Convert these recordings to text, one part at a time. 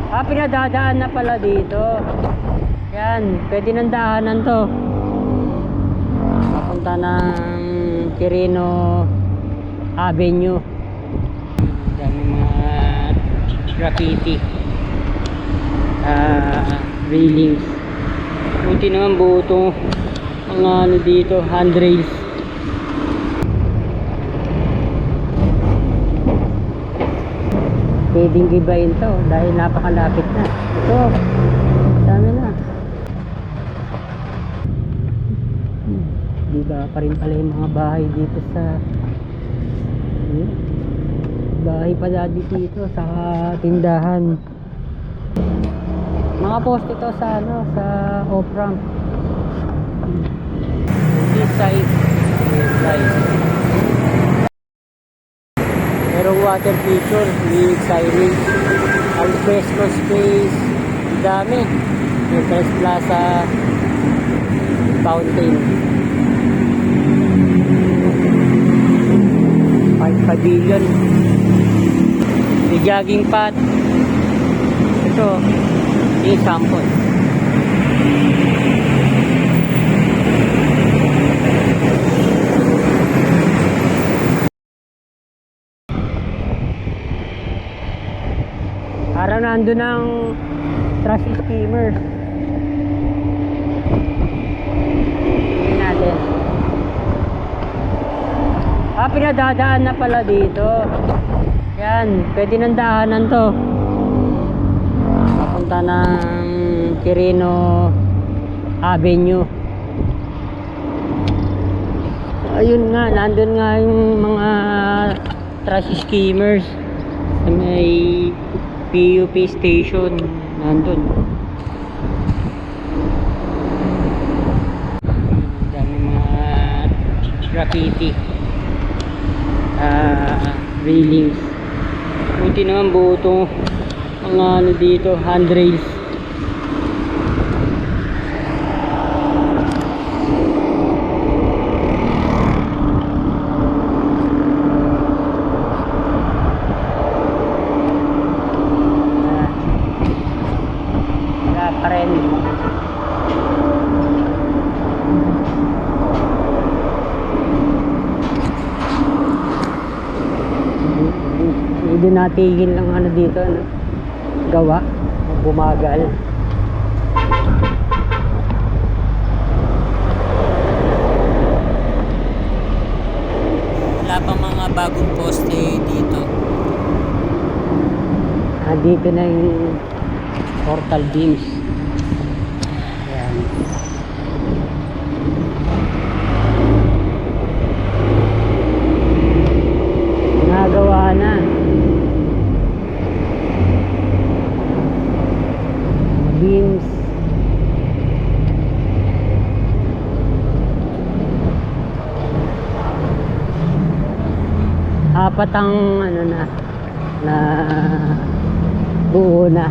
Pinadadaan na pala dito. Yan, pwede nang daanan to. Papunta ng Quirino Avenue. Dami mga graffiti, railings. Buti naman buo to mga ano dito, handrails. Pwedeng gibayin to dahil napakalapit na. Ito, dami na. Diba pa rin pala yung mga bahay dito sa bahay pala dito sa tindahan. Mga poste to sa ano, sa off-ramp. This side, merong water feature with signage, alfresco space, dami. Yung Crest Plaza fountain, park pavilion, may jogging path. Ito yung sample. Parang nandun ang trash skimmers. Tingnan natin. Pinadadaan na pala dito. Yan, pwede nang daanan to. Papunta ng Quirino Avenue. Ayun nga, nandun nga yung mga trash skimmers. May PUP station nandun. Dami mga graffiti, railings. Buti naman buo to mga ano dito, handrails. Hindi natigil lang ano dito, ano, gawa, bumagal. Wala pa mga bagong poste dito. Dito na yung portal beams. Ayan. Nagawa na. Beams. Apat ang ano na buo na.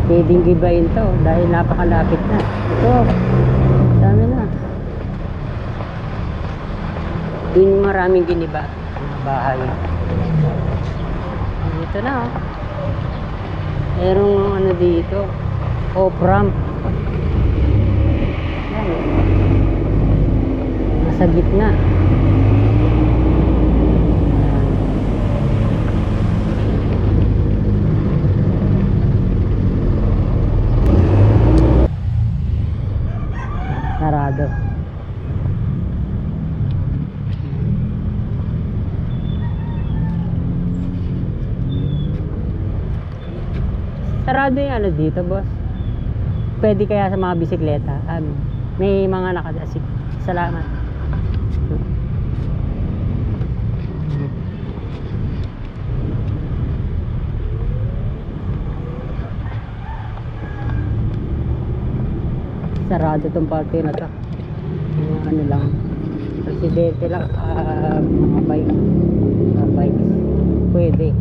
Pwedeng gibayin to dahil napakalapit na. Ito, dami na. Doon maraming giniba na bahay. Dito na, oh. Merong ano dito, off-ramp. Nasa gitna. Sarado. Sarado yung ano dito, boss. Pwede kaya sa mga bisikleta. May mga nakadasik. Salamat. Sarado tong parte na to. Ano lang, presidente lang, mga bikes pwede.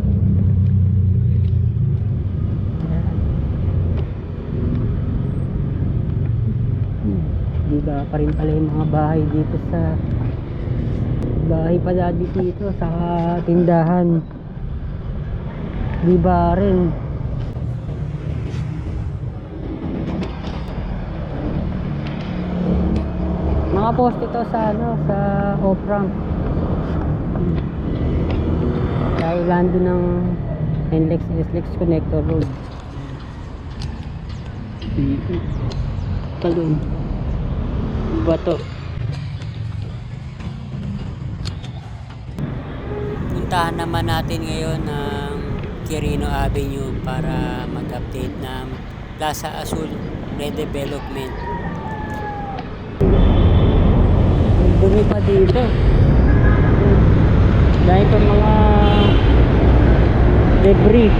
Wala pa rin pala yung mga bahay dito sa bahay pala dito sa tindahan. Di ba rin? Mga post ito sa sa off-ramp. Dahil lando ng NLEX SLEX Connector Road. Talon. Bato. Puntahan naman natin ngayon ng Quirino Avenue para mag-update ng Plaza Azul redevelopment. Dumi pa dito. Dahil pa mga debris.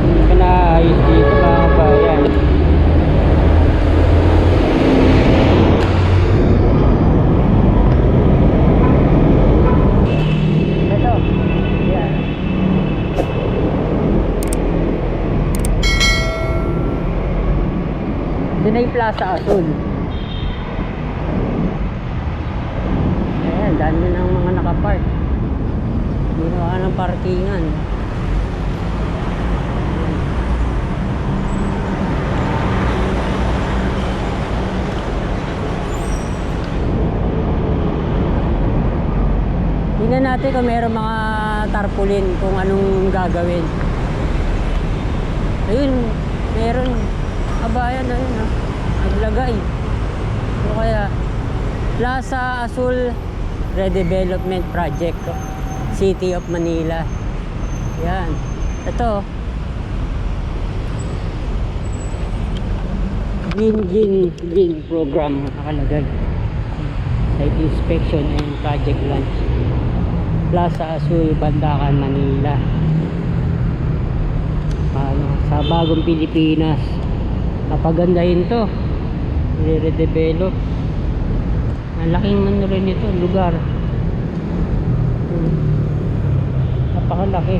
Hindi ka naayos dito mga kabayan. Ito. Yan. Ito na yung Plaza Azul. Ayan, dami ng mga nakapark. Ginawa ng parkingan. Tingnan natin kung meron mga tarpaulin kung anong gagawin. Ayun, meron. Abayan, ayun ha. Naglagay. So kaya, Plaza Azul Redevelopment Project, City of Manila. Yan. Ito. Green program nakalagay. Site inspection and project launch. Plaza Azul, Bandacan, Manila. Sa bagong Pilipinas. Napagandahin to. I-redevelop. Ang laking man rin ito, lugar. Napakalaki.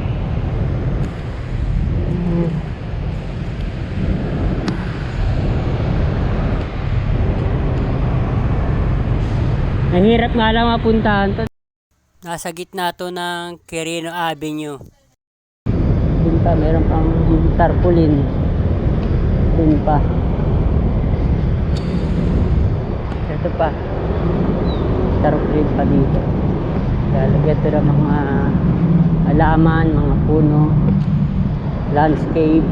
Mahirap nga lang mapuntahan to. Nasa gitna to ng Quirino Avenue. Dun pa, meron pang tarpaulin. Dun pa. Ito pa. Tarpaulin pa dito. Lalagyan ito ng mga halaman, mga puno, landscape.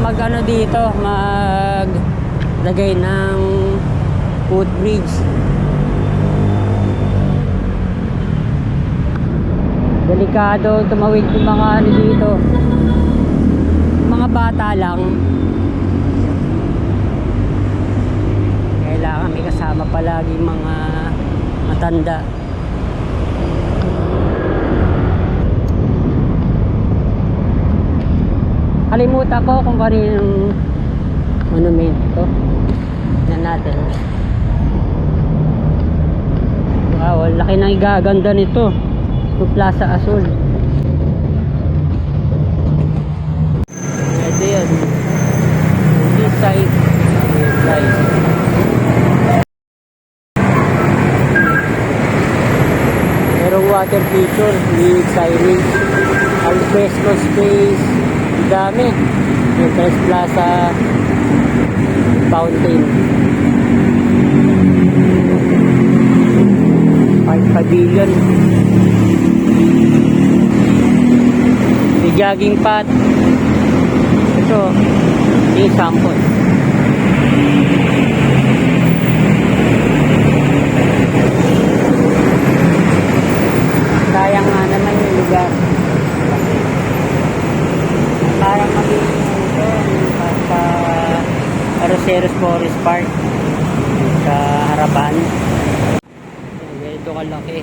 Mag-ano dito, maglagay ng footbridge. Delikado tumawid yung mga ano dito, mga bata lang. Kailangan may kasama palagi mga matanda. Kalimutan ko kung kaninong monument ito. Tignan natin. Wow, laki ng igaganda nito. Ito Plaza Azul. Ito yun. This side. This side. Merong water feature. With signage. Alfresco space. Dami. Entrance Plaza Fountain. Park Pavilion. May jogging path. Ito yung sample. Sayang nga naman yung lugar. Parang maging sa Roseros Forest Park sa harapan. Ganito kalaki.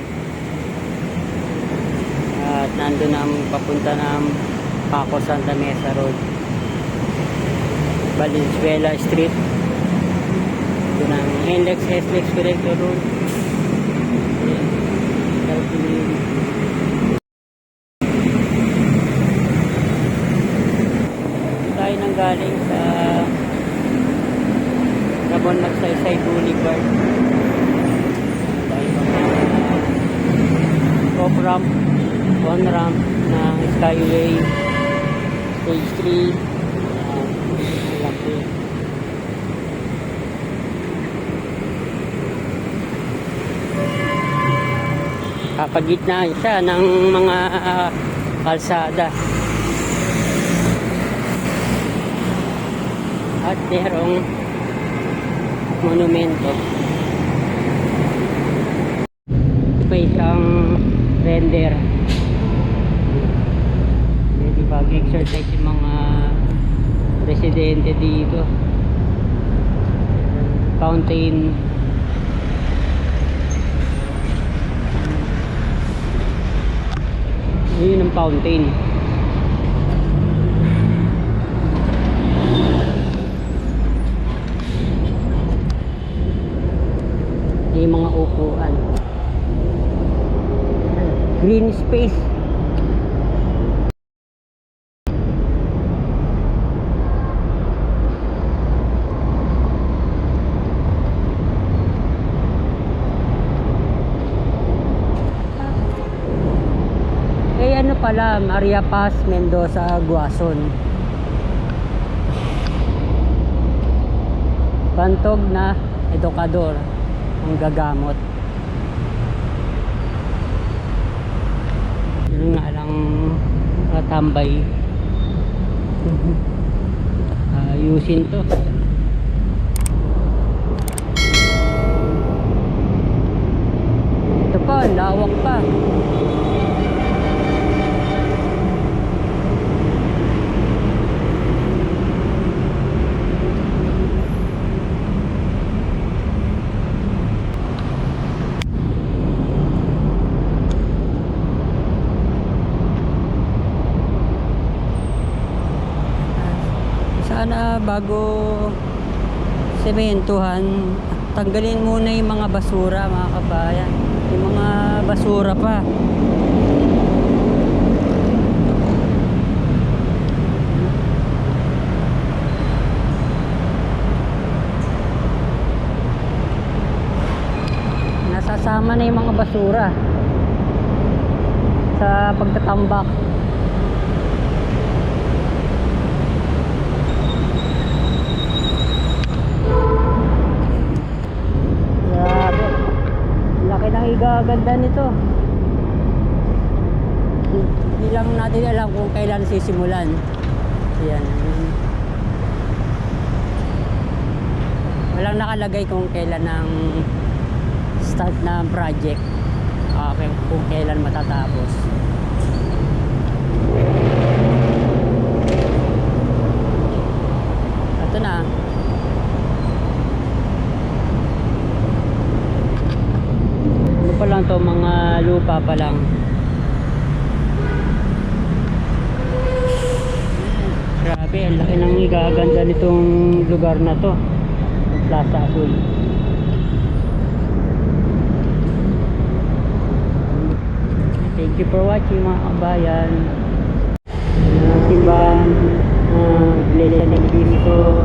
At nandun ang papunta ng Paco Santa Mesa Road, Valenzuela Street. Doon ang NLEX SLEX Connector Road. galing sa Ramon Magsaysay Boulevard. Dahil mga off-ramp, on-ramp ng Skyway Stage 3. Laki. Kapagitnaan siya ng mga kalsada. At merong monumento. Ito pa isang render. Pwede mag-exercise yung mga residente dito. Fountain. Yun ang fountain. Yung mga upuan. Green space. Ano pala, Maria Paz, Mendoza, Guason. Bantog na edukador ang gagamot. Yun nga lang tambay. Ayusin to. Ito pa, lawak pa. Sana bago sementuhan, tanggalin muna yung mga basura, mga kabayan. Yung mga basura pa. Nasasama na yung mga basura sa pagtatambak. Gaganda nito. Hindi lang natin alam kung kailan sisimulan. Ayan. Walang nakalagay kung kailan ang start ng project. Okay, kung kailan matatapos. Ito na. Pa lang to, mga lupa pa lang. Grabe, ang laki ng igaganda nitong lugar na to, Plaza Azul. Thank you for watching, mga kabayan. Simbahan Iglesia ni Cristo